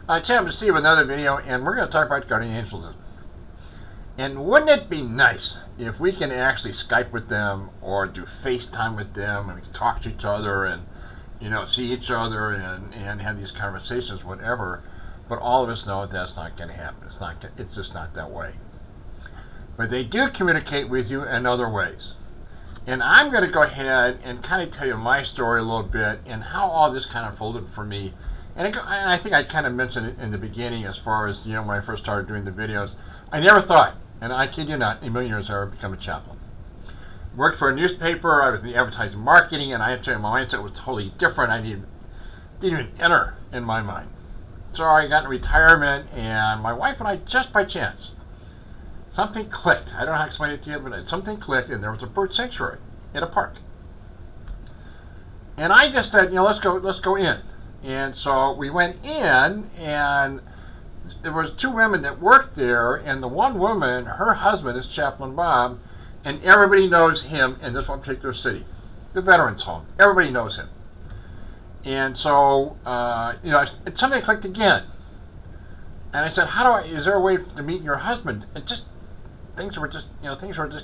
Chaplain Steve with another video, and we're going to talk about guardian angels. And wouldn't it be nice if we can actually Skype with them or do FaceTime with them and we can talk to each other and, see each other and have these conversations, whatever. But all of us know that's not going to happen. It's just not that way. But they do communicate with you in other ways. And I'm going to go ahead and kind of tell you my story a little bit and how all this kind of unfolded for me. And I think I kind of mentioned it in the beginning as far as, when I first started doing the videos. I never thought, and I kid you not, in a million years I would become a chaplain. Worked for a newspaper, I was in the advertising marketing, and I have to tell you, my mindset was totally different. I didn't even enter in my mind. So I got in retirement, and my wife and I, just by chance, something clicked. I don't know how to explain it to you, but something clicked, and there was a bird sanctuary in a park. And I just said, let's go in. And so we went in, and there was two women that worked there, and the one woman, her husband is Chaplain Bob, and everybody knows him in this one particular city, the Veterans Home. Everybody knows him. And so, something clicked again. And I said, is there a way to meet your husband? Things were just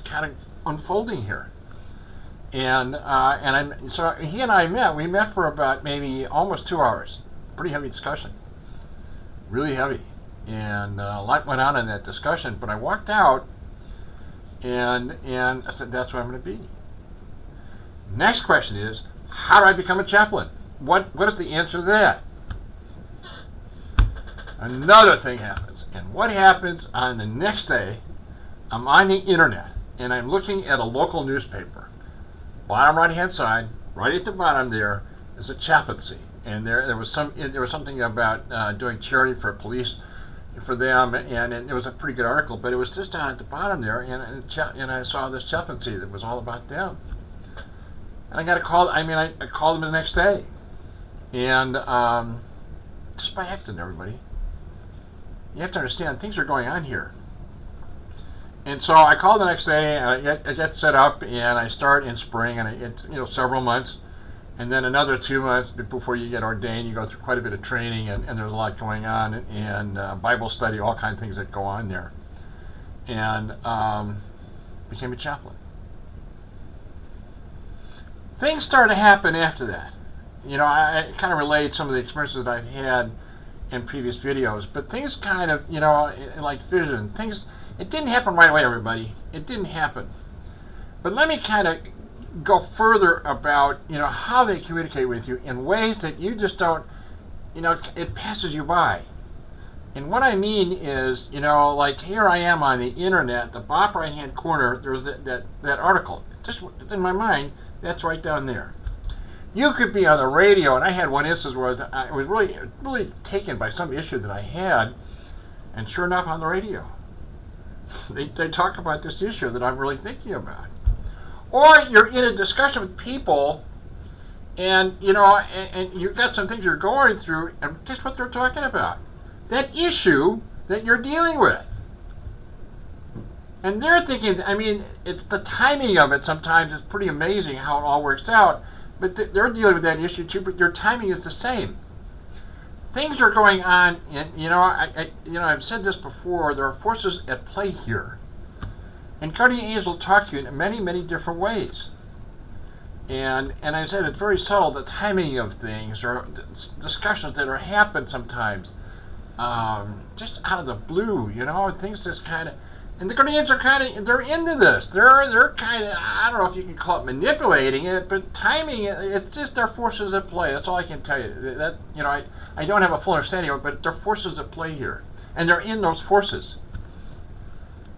kind of unfolding here. And so he and I met. We met for about maybe almost 2 hours. Pretty heavy discussion. Really heavy. And a lot went on in that discussion. But I walked out, and I said, that's what I'm going to be. Next question is, how do I become a chaplain? What is the answer to that? Another thing happens. And what happens on the next day, I'm on the internet, and I'm looking at a local newspaper. Bottom right-hand side, right at the bottom there, is a chaplaincy. And there was something about doing charity for police, for them, and it was a pretty good article, but it was just down at the bottom there, and I saw this chaplaincy that was all about them. And I got a call. I called them the next day, and just by accident, everybody. You have to understand, things are going on here. And so I called the next day, and I get set up, and I start in spring, and I get several months, and then another 2 months before you get ordained. You go through quite a bit of training, and there's a lot going on, and Bible study, all kinds of things that go on there, and became a chaplain. Things started to happen after that. I kind of relayed some of the experiences that I've had in previous videos, but things kind of, like vision, things. It didn't happen right away, everybody. It didn't happen. But let me kind of go further about, how they communicate with you in ways that you just don't, it passes you by. And what I mean is, like here I am on the internet, the bottom right-hand corner, there's that article. Just in my mind, that's right down there. You could be on the radio, and I had one instance where I was really, really taken by some issue that I had, and sure enough, on the radio. They talk about this issue that I'm really thinking about. Or you're in a discussion with people, and and you've got some things you're going through, and guess what they're talking about? That issue that you're dealing with. And they're thinking, it's the timing of it sometimes is pretty amazing how it all works out, but they're dealing with that issue too, but your timing is the same. Things are going on, and I've said this before. There are forces at play here, and guardian angels talk to you in many, many different ways. And I said it's very subtle, the timing of things, or discussions that happen sometimes, just out of the blue. Things just kind of. And the guardians are they're into this. They're kind of, I don't know if you can call it manipulating it, but timing, it's just their forces at play. That's all I can tell you. That, I don't have a full understanding of it, but there are forces at play here. And they're in those forces.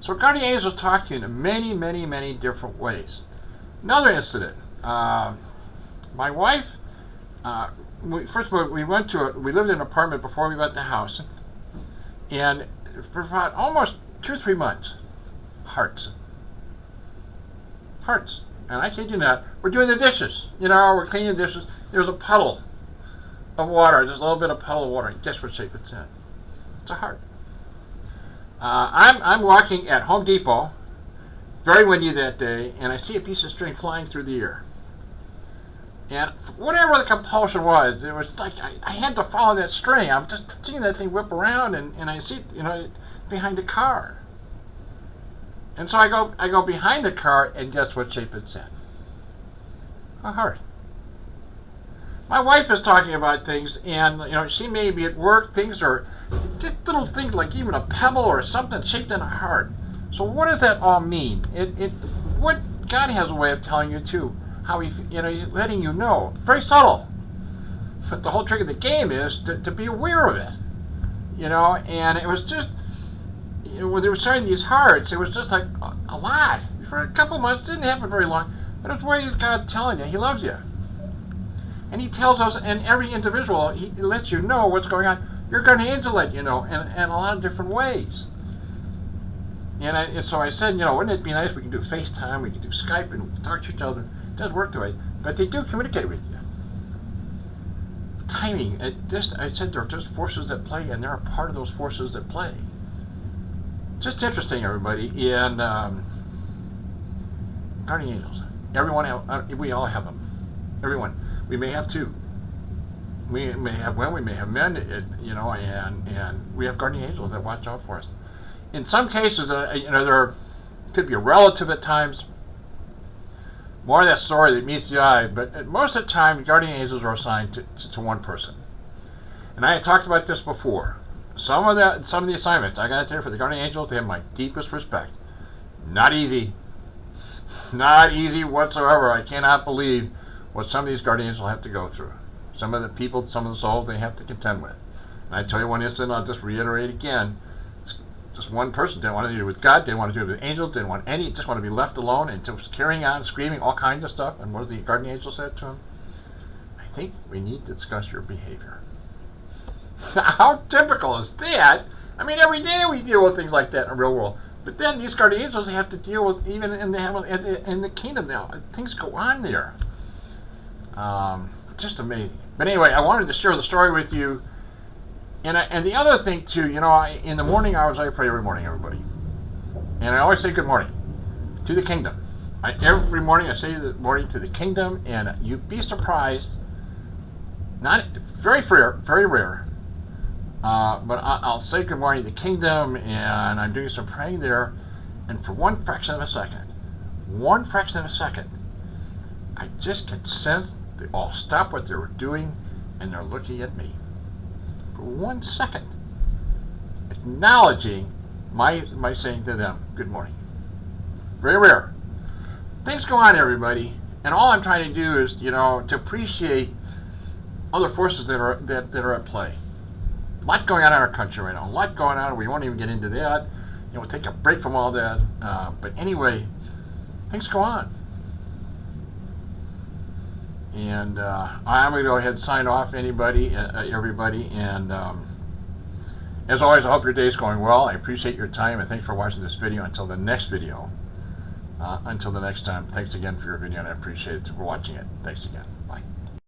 So guardian angels talk to you in many, many, many different ways. Another incident. My wife, first of all, we lived in an apartment before we got the house. And for about almost 2 or 3 months, hearts. And I kid you not, we're doing the dishes. We're cleaning the dishes. There's a puddle of water. There's a little bit of puddle of water. And guess what shape it's in? It's a heart. I'm walking at Home Depot, very windy that day, and I see a piece of string flying through the air. And whatever the compulsion was, it was like I had to follow that string. I'm just seeing that thing whip around, and I see it, behind the car. And so I go behind the car, and guess what shape it's in? A heart. My wife is talking about things, and she may be at work. Things are just little things like even a pebble or something shaped in a heart. So what does that all mean? What God has a way of telling you too. How he's letting you know. Very subtle. But the whole trick of the game is to be aware of it. And it was just, when they were starting these hearts, it was just like a lot. For a couple months, it didn't happen very long, but it's why God telling you He loves you. And He tells us, and every individual, He lets you know what's going on. Your guardian angel let you know in a lot of different ways. And so I said, wouldn't it be nice if we can do FaceTime, we can do Skype, and we can talk to each other. It does work that way, but they do communicate with you. Timing, I said there are just forces at play, and they're a part of those forces at play. Just interesting, everybody. And guardian angels, we all have them. Everyone. We may have two. We may have women, we may have men, and we have guardian angels that watch out for us. In some cases, there could be a relative at times. More of that story that meets the eye, but most of the time, guardian angels are assigned to one person. And I had talked about this before. Some of the assignments, I got to tell you, for the guardian angels, they have my deepest respect. Not easy. Not easy whatsoever. I cannot believe what some of these guardian angels have to go through. Some of the people, some of the souls they have to contend with. And I tell you one incident, I'll just reiterate again. Just one person didn't want to do it with God, didn't want to do it with angels, didn't want just want to be left alone, and just carrying on, screaming, all kinds of stuff. And what does the guardian angel said to him? I think we need to discuss your behavior. How typical is that? I mean, every day we deal with things like that in the real world. But then these guardian angels have to deal with, even in the kingdom now, things go on there. Just amazing. But anyway, I wanted to share the story with you. And the other thing too, in the morning hours I pray every morning, everybody, and I always say good morning to the kingdom. Every morning I say good morning to the kingdom, and you'd be surprised. Not very rare, but I'll say good morning to the kingdom, and I'm doing some praying there, and for one fraction of a second, I just can sense they all stop what they were doing, and they're looking at me. For 1 second, acknowledging my saying to them, good morning. Very rare. Things go on, everybody, and all I'm trying to do is, to appreciate other forces that are at play. A lot going on in our country right now. A lot going on. We won't even get into that. We'll take a break from all that. But anyway, things go on. And I'm going to go ahead and sign off, everybody. And as always, I hope your day is going well. I appreciate your time, and thanks for watching this video. Until the next video, until the next time, thanks again for your video, and I appreciate it for watching it. Thanks again. Bye.